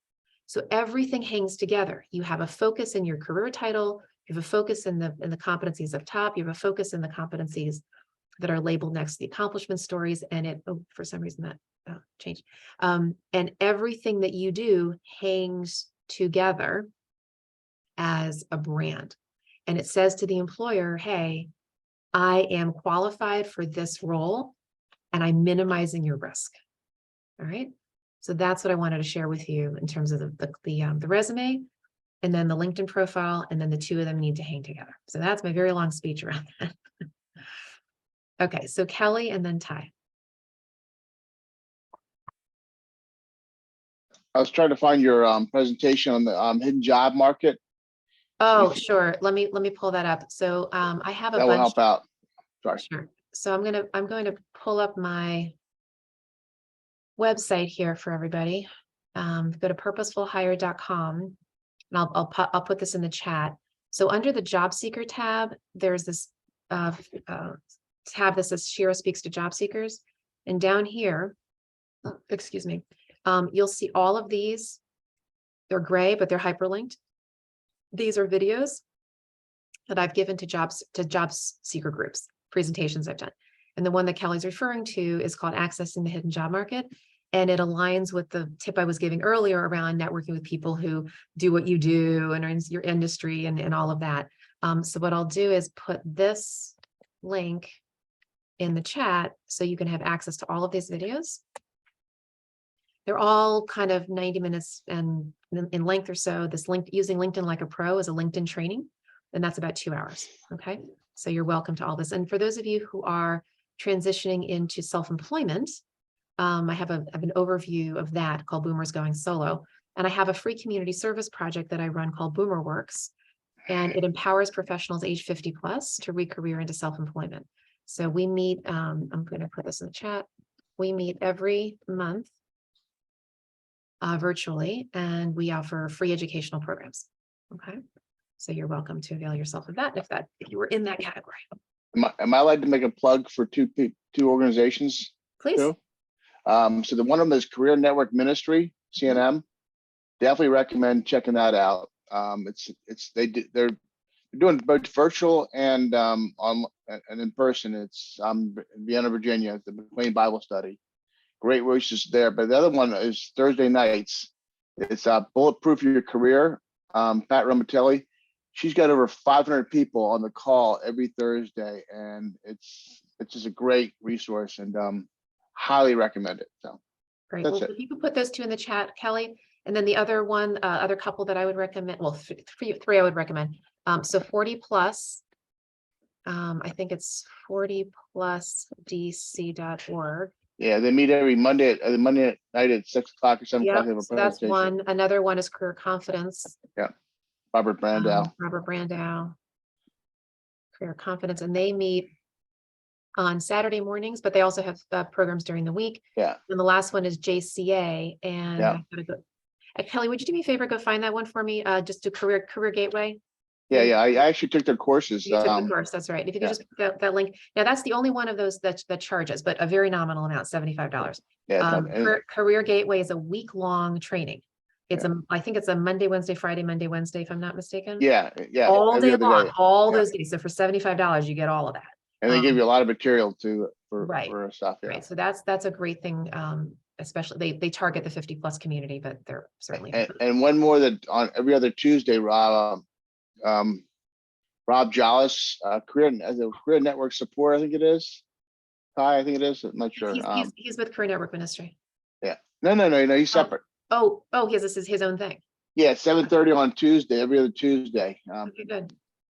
So everything hangs together. You have a focus in your career title, you have a focus in the competencies up top, you have a focus in the competencies that are labeled next to the accomplishment stories, and for some reason that changed. And everything that you do hangs together as a brand. And it says to the employer, hey, I am qualified for this role and I'm minimizing your risk. All right. So that's what I wanted to share with you in terms of the resume, and then the LinkedIn profile, and then the two of them need to hang together. So that's my very long speech around that. Okay, so Kelly and then Ty. I was trying to find your presentation on the hidden job market. Oh, sure. Let me pull that up. So I have a That will bunch. help out. Sorry. Sure. So I'm going to pull up my website here for everybody. Go to purposefulhire.com, and I'll put this in the chat. So under the job seeker tab, there's this tab that says Shira speaks to job seekers. And down here, excuse me, you'll see all of these. They're gray, but they're hyperlinked. These are videos that I've given to job seeker groups, presentations I've done. And the one that Kelly's referring to is called Accessing the Hidden Job Market. And it aligns with the tip I was giving earlier around networking with people who do what you do and are in your industry and all of that. So what I'll do is put this link in the chat so you can have access to all of these videos. They're all kind of 90 minutes and in length or so. This link using LinkedIn like a pro is a LinkedIn training, and that's about 2 hours. Okay, so you're welcome to all this. And for those of you who are transitioning into self-employment, I have an overview of that called Boomers Going Solo. And I have a free community service project that I run called Boomer Works. And it empowers professionals age 50 plus to re-career into self-employment. So we meet, I'm going to put this in the chat. We meet every month virtually, and we offer free educational programs. Okay. So you're welcome to avail yourself of that if you were in that category. Am I allowed to make a plug for two organizations? Please. Too? So the one of them is Career Network Ministry, CNM. Definitely recommend checking that out. They're doing both virtual and on and in person. It's in Vienna, Virginia, the McLean Bible Study. Great resources there. But the other one is Thursday nights. It's Bulletproof Your Career. Pat Romatelli. She's got over 500 people on the call every Thursday, and it's just a great resource, and highly recommend it. So great. That's Well, it. if you could put those two in the chat, Kelly, and then the other one, other couple that I would recommend, well, three I would recommend. So 40 plus, I think it's 40plusdc.org. Yeah, they meet every Monday night at 6 o'clock or 7 o'clock. They have a So that's presentation. one. Another one is Career Confidence. Robert Brandow. Robert Brandow. Career Confidence, and they meet on Saturday mornings, but they also have programs during the week. Yeah. And the last one is JCA. And Yeah. I gotta go. Kelly, would you do me a favor? Go find that one for me. Just do Career Gateway. Yeah. I actually took their courses. You took the course, that's right. If you could just put that link. Now that's the only one of those that charges, but a very nominal amount, $75. Yeah. Career Gateway is a week-long training. It's I think it's a Monday, Wednesday, Friday, Monday, Wednesday, if I'm not mistaken. Yeah. All every day other long, day. all those days. So for $75, you get all of that. And they give you a lot of material too for stuff. Yeah. Right. So that's a great thing. Especially they target the 50 plus community, but they're certainly. And one more that on every other Tuesday, Rob Jollis, Career Network Support, I think it is. Ty, I think it is. I'm not sure. He's with Career Network Ministry. Yeah. No. He's separate. Oh, this is his own thing. Yeah, 7:30 on Tuesday, every other Tuesday. Okay, good.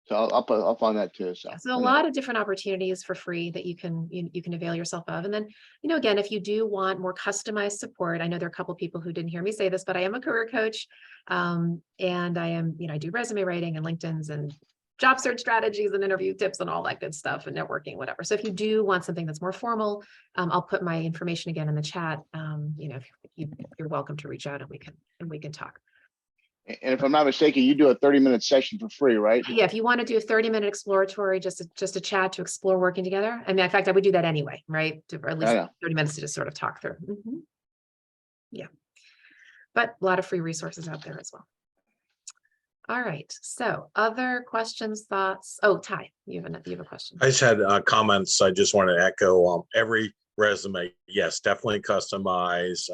So I'll find that too. So a lot of different opportunities for free that you can avail yourself of. And then, again, if you do want more customized support, I know there are a couple of people who didn't hear me say this, but I am a career coach. And I am, I do resume writing and LinkedIn's and job search strategies and interview tips and all that good stuff and networking, whatever. So if you do want something that's more formal, I'll put my information again in the chat. You're welcome to reach out and we can talk. And if I'm not mistaken, you do a 30-minute session for free, right? Yeah, if you want to do a 30-minute exploratory, just a chat to explore working together. I mean, in fact, I would do that anyway, right? Or at least 30 minutes to just sort of talk through. Yeah, but a lot of free resources out there as well. All right. So other questions, thoughts? Oh, Ty, you have a question. I just had comments. I just want to echo every resume. Yes, definitely customize.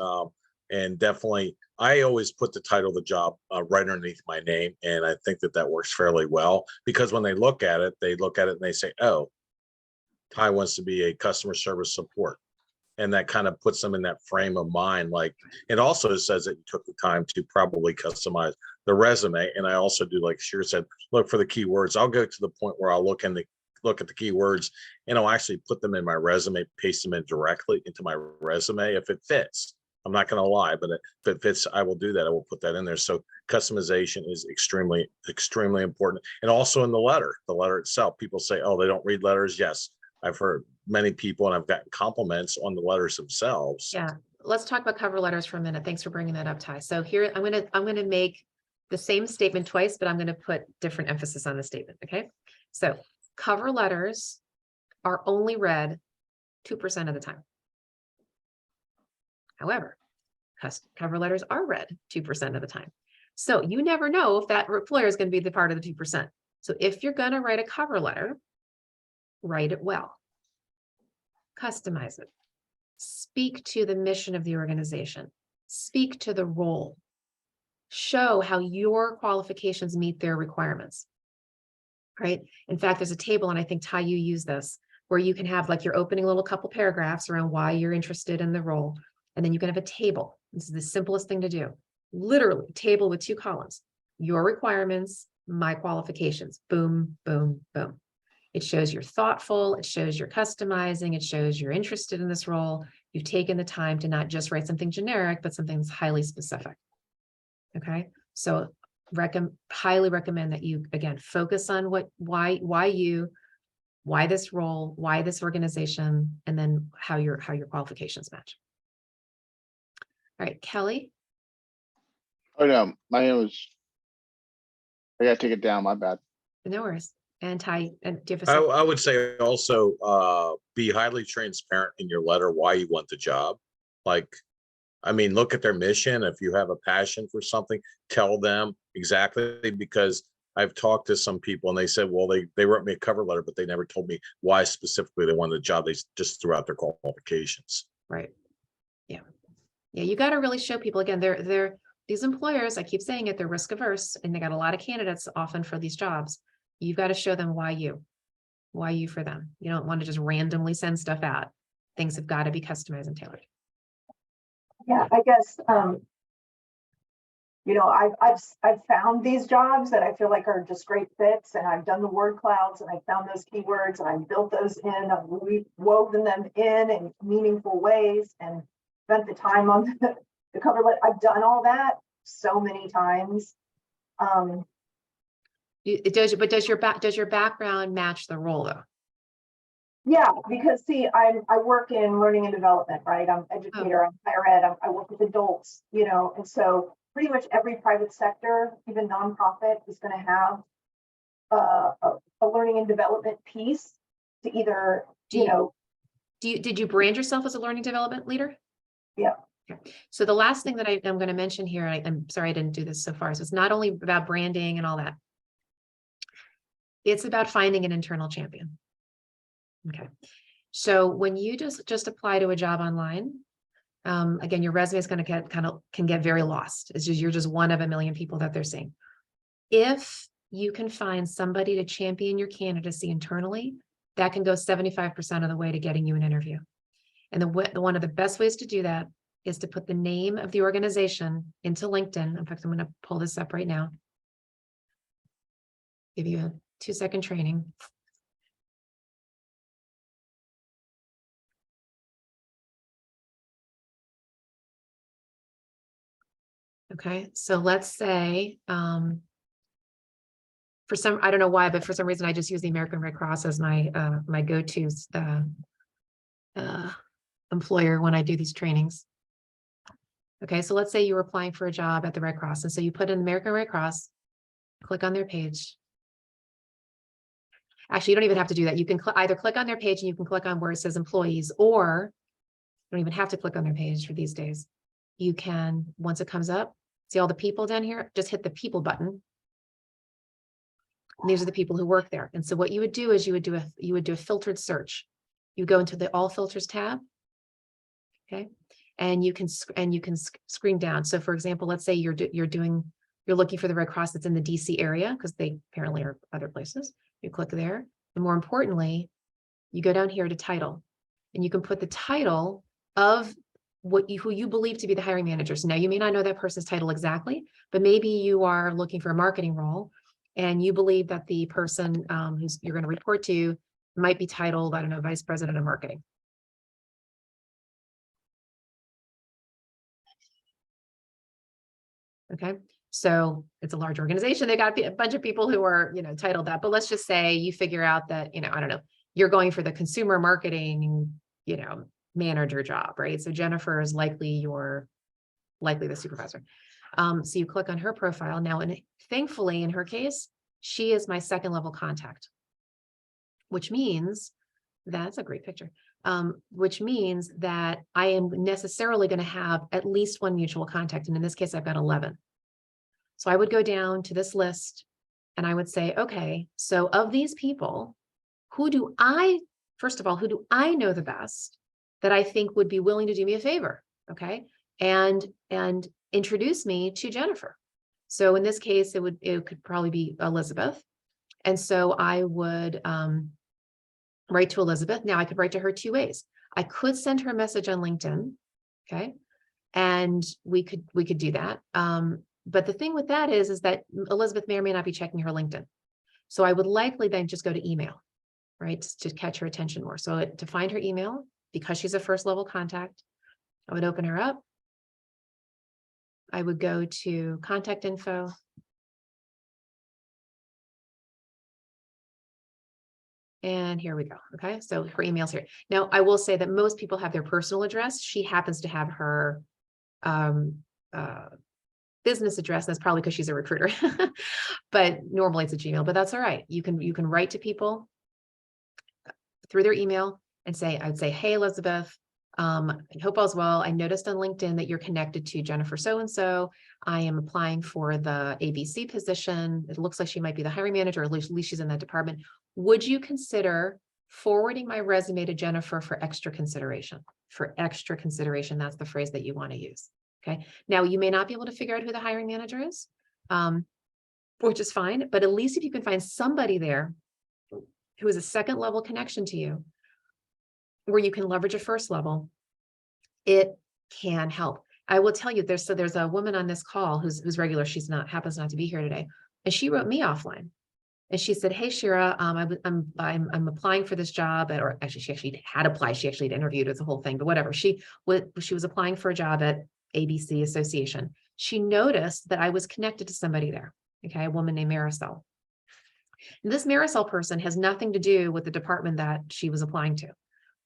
And definitely, I always put the title of the job right underneath my name. And I think that that works fairly well, because when they look at it and they say, oh, Ty wants to be a customer service support. And that kind of puts them in that frame of mind. Like, it also says that you took the time to probably customize the resume. And I also do, like Shira said, look for the keywords. I'll go to the point where I'll look at the keywords, and I'll actually put them in my resume, paste them in directly into my resume if it fits. I'm not going to lie, but if it fits, I will do that. I will put that in there. So customization is extremely, extremely important. And also in the letter itself, people say, oh, they don't read letters. Yes, I've heard many people, and I've gotten compliments on the letters themselves. Yeah, let's talk about cover letters for a minute. Thanks for bringing that up, Ty. So here, I'm gonna make the same statement twice, but I'm gonna put different emphasis on the statement, okay? So cover letters are only read 2% of the time. However, cover letters are read 2% of the time. So you never know if that employer is going to be the part of the 2%. So if you're going to write a cover letter, write it well. Customize it. Speak to the mission of the organization. Speak to the role. Show how your qualifications meet their requirements. Right? In fact, there's a table, and I think, Ty, you use this, where you can have like your opening little couple paragraphs around why you're interested in the role. And then you can have a table. This is the simplest thing to do. Literally, table with 2 columns. Your requirements, my qualifications. Boom, boom, boom. It shows you're thoughtful. It shows you're customizing. It shows you're interested in this role. You've taken the time to not just write something generic, but something that's highly specific. Okay. So highly recommend that you, again, focus on why this role, why this organization, and then how your qualifications match. All right, Kelly. Oh no, my name was. I gotta take it down. My bad. No worries. And Ty, and do you have I would say also be highly transparent in your letter why you want the job. Like, I mean, look at their mission. If you have a passion for something, tell them exactly, because I've talked to some people and they said, well, they wrote me a cover letter, but they never told me why specifically they wanted the job. They just threw out their qualifications. Right. Yeah. Yeah. You got to really show people, again, these employers, I keep saying it, they're risk averse, and they got a lot of candidates often for these jobs. You've got to show them why you for them. You don't want to just randomly send stuff out. Things have got to be customized and tailored. Yeah, I guess, I've found these jobs that I feel like are just great fits, and I've done the word clouds, and I found those keywords, and I've built those in, I've woven them in meaningful ways, and spent the time on the cover letter. I've done all that so many times. Does your background match the role though? Yeah, because see, I work in learning and development, right? I'm an educator, I'm higher ed, I work with adults, and so pretty much every private sector, even nonprofit, is going to have a learning and development piece to either, Did you brand yourself as a learning development leader? Yeah. Okay. So the last thing that I'm going to mention here, I'm sorry I didn't do this so far. So it's not only about branding and all that. It's about finding an internal champion. Okay. So when you just apply to a job online, again, your resume is going to can get very lost. It's just, you're just one of a million people that they're seeing. If you can find somebody to champion your candidacy internally, that can go 75% of the way to getting you an interview. And one of the best ways to do that is to put the name of the organization into LinkedIn. In fact, I'm going to pull this up right now. Give you a 2-second training. Okay, so let's say, I don't know why, but for some reason I just use the American Red Cross as my my go-to employer when I do these trainings. Okay, so let's say you were applying for a job at the Red Cross, and so you put in American Red Cross, click on their page. Actually, you don't even have to do that. You can either click on their page, and you can click on where it says employees, or you don't even have to click on their page for these days. You can, once it comes up, see all the people down here, just hit the people button. And these are the people who work there. And so what you would do is you would do a filtered search. You go into the all filters tab. Okay. and you can screen down. So for example, let's say you're looking for the Red Cross that's in the DC area, because they apparently are other places. You click there, and more importantly, you go down here to title, and you can put the title of who you believe to be the hiring manager. So now you may not know that person's title exactly, but maybe you are looking for a marketing role, and you believe that the person who's you're going to report to might be titled, I don't know, Vice President of Marketing. Okay, so it's a large organization. They got a bunch of people who are, titled that, but let's just say you figure out that, I don't know, you're going for the consumer marketing, manager job, right? So Jennifer is likely the supervisor. So you click on her profile now, and thankfully in her case, she is my second level contact, which means that's a great picture. Which means that I am necessarily going to have at least one mutual contact. And in this case, I've got 11. So I would go down to this list and I would say, okay, so of these people, first of all, who do I know the best that I think would be willing to do me a favor? Okay. And introduce me to Jennifer. So in this case, it could probably be Elizabeth. And so I would, write to Elizabeth. Now I could write to her two ways. I could send her a message on LinkedIn. Okay. And we could do that. But the thing with that is that Elizabeth may or may not be checking her LinkedIn. So I would likely then just go to email, right? To catch her attention more. So to find her email, because she's a first level contact, I would open her up. I would go to contact info. And here we go. Okay, so her email's here. Now, I will say that most people have their personal address. She happens to have her business address. That's probably because she's a recruiter. But normally it's a Gmail, but that's all right. You can write to people through their email and I would say, hey, Elizabeth, I hope all's well. I noticed on LinkedIn that you're connected to Jennifer so-and-so. I am applying for the ABC position. It looks like she might be the hiring manager, or at least she's in that department. Would you consider forwarding my resume to Jennifer for extra consideration? For extra consideration, that's the phrase that you want to use. Okay. Now, you may not be able to figure out who the hiring manager is, which is fine, but at least if you can find somebody there who is a second level connection to you, where you can leverage a first level, it can help. I will tell you, there's a woman on this call who's regular. She's happens not to be here today, and she wrote me offline, and she said, "Hey, Shira, I'm applying for this job or actually, she actually had applied. She actually had interviewed. It's a whole thing, but whatever. She was applying for a job at ABC Association. She noticed that I was connected to somebody there. Okay, a woman named Marisol. And this Marisol person has nothing to do with the department that she was applying to.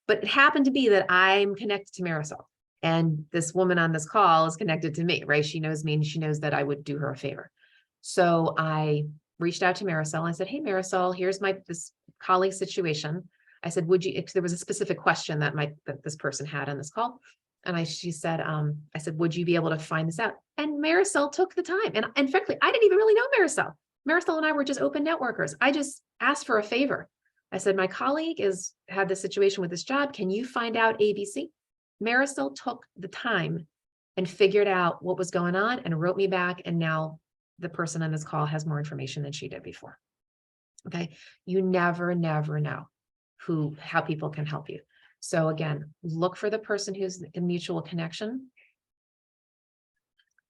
But it happened to be that I'm connected to Marisol, and this woman on this call is connected to me, right? She knows me, and she knows that I would do her a favor. So I reached out to Marisol. I said, hey, Marisol, here's this colleague situation. I said, there was a specific question that this person had on this call. And she said, I said, would you be able to find this out? And Marisol took the time. And frankly, I didn't even really know Marisol. Marisol and I were just open networkers. I just asked for a favor. I said, my colleague had this situation with this job. Can you find out ABC? Marisol took the time and figured out what was going on and wrote me back. And now the person on this call has more information than she did before. Okay. You never know how people can help you. So again, look for the person who's a mutual connection.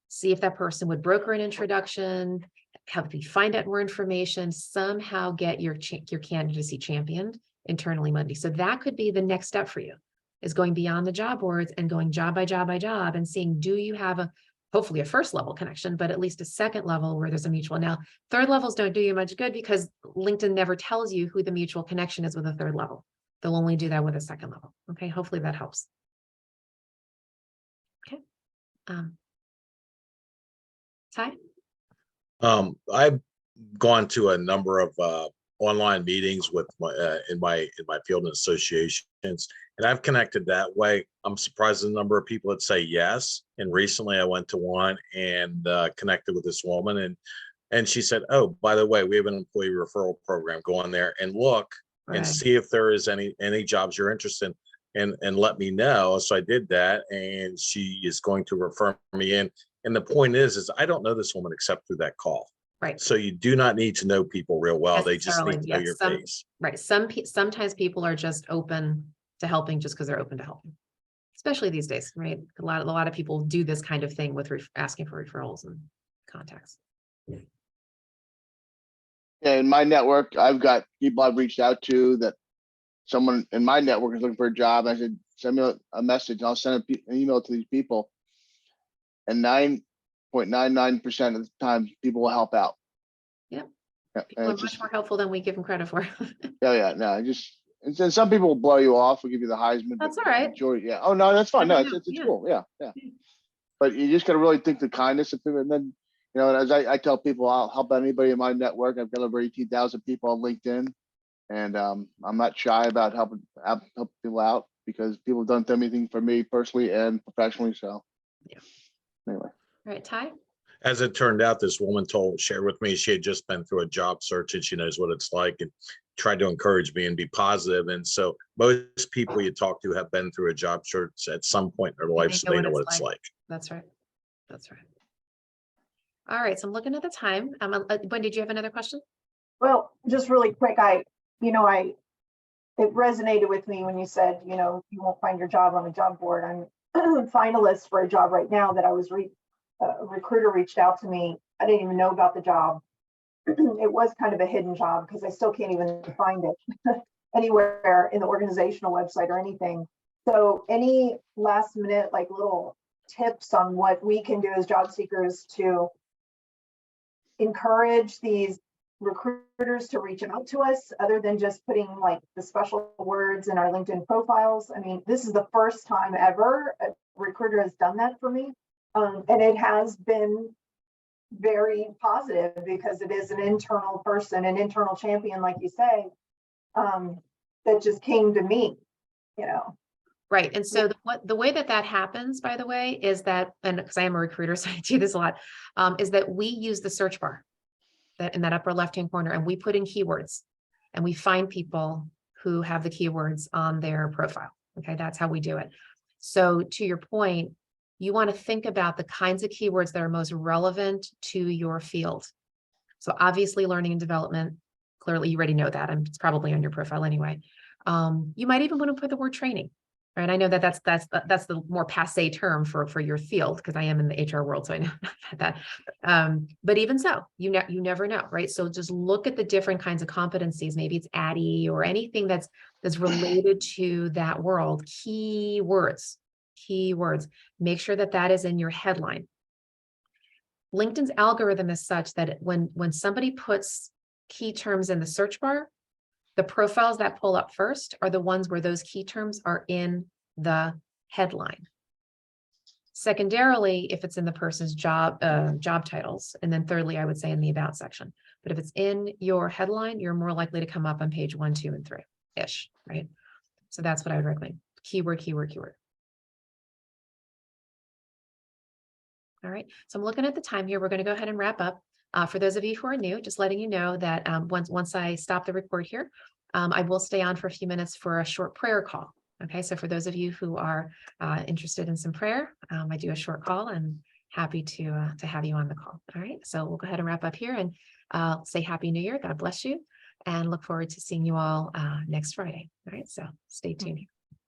See if that person would broker an introduction, help you find out more information, somehow get your candidacy championed internally Monday. So that could be the next step for you, is going beyond the job boards and going job by job by job and seeing, do you have hopefully a first level connection, but at least a second level where there's a mutual. Now, third levels don't do you much good because LinkedIn never tells you who the mutual connection is with a third level. They'll only do that with a second level. Okay, hopefully that helps. Okay. Ty? I've gone to a number of online meetings with in my field and associations, and I've connected that way. I'm surprised at the number of people that say yes. And recently I went to one and connected with this woman, and she said, oh, by the way, we have an employee referral program. Go on there and look and see if there is any jobs you're interested in. and let me know. So I did that, and she is going to refer me in. And the point is I don't know this woman except through that call. Right. So you do not need to know people real well. They just Necessarily, need to know yes, your some- face. Right. Sometimes people are just open to helping just because they're open to helping. Especially these days, right? A lot of people do this kind of thing with asking for referrals and contacts. Yeah, in my network, I've got people I've reached out to that someone in my network is looking for a job. I said, send me a message and I'll send an email to these people. And 9.99% of the time, people will help out. Yep. Yeah, People and are it's much just, more helpful than we give them credit for. yeah, no, and then some people will blow you off, will give you the Heisman. That's but all right. majority, yeah. Oh no, that's fine. No, Never it's know. Yeah. cool. Yeah. But you just got to really think the kindness of people. And then, you know, as I tell people, I'll help anybody in my network. I've got over 18,000 people on LinkedIn. And I'm not shy about helping people out because people have done anything for me personally and professionally. So Yeah. Anyway. All right, Ty? As it turned out, this woman shared with me she had just been through a job search and she knows what it's like, and tried to encourage me and be positive. And so most people you talk to have been through a job search at some point in their life, so they know what it's like. That's right. That's right. All right, so I'm looking at the time. When did you have another question? Well, just really quick, it resonated with me when you said, you won't find your job on the job board. I'm finalist for a job right now that a recruiter reached out to me. I didn't even know about the job. It was kind of a hidden job because I still can't even find it anywhere in the organizational website or anything. So any last minute, like little tips on what we can do as job seekers to encourage these recruiters to reach out to us other than just putting like the special words in our LinkedIn profiles. I mean, this is the first time ever a recruiter has done that for me. And it has been very positive because it is an internal person, an internal champion, like you say, that just came to me, Right. And so the way that happens, by the way, is that, and because I am a recruiter, so I do this a lot, is that we use the search bar that in that upper left-hand corner, and we put in keywords and we find people who have the keywords on their profile. Okay. That's how we do it. So to your point, you want to think about the kinds of keywords that are most relevant to your field. So obviously learning and development, clearly you already know that, and it's probably on your profile anyway. You might even want to put the word training. Right. I know that that's the more passé term for your field because I am in the HR world, so I know that. But even so, you never know, right? So just look at the different kinds of competencies. Maybe it's ADDIE or anything that's related to that world. Keywords. Make sure that is in your headline. LinkedIn's algorithm is such that when somebody puts key terms in the search bar, the profiles that pull up first are the ones where those key terms are in the headline. Secondarily, if it's in the person's job titles, and then thirdly, I would say in the about section. But if it's in your headline, you're more likely to come up on page 1, 2, and 3-ish, right? So that's what I would recommend. Keyword. All right, so I'm looking at the time here. We're going to go ahead and wrap up. For those of you who are new, just letting you know that once I stop the record here, I will stay on for a few minutes for a short prayer call. Okay, so for those of you who are interested in some prayer, I do a short call and happy to have you on the call. All right, so we'll go ahead and wrap up here and say Happy New Year. God bless you, and look forward to seeing you all next Friday. All right, so stay tuned.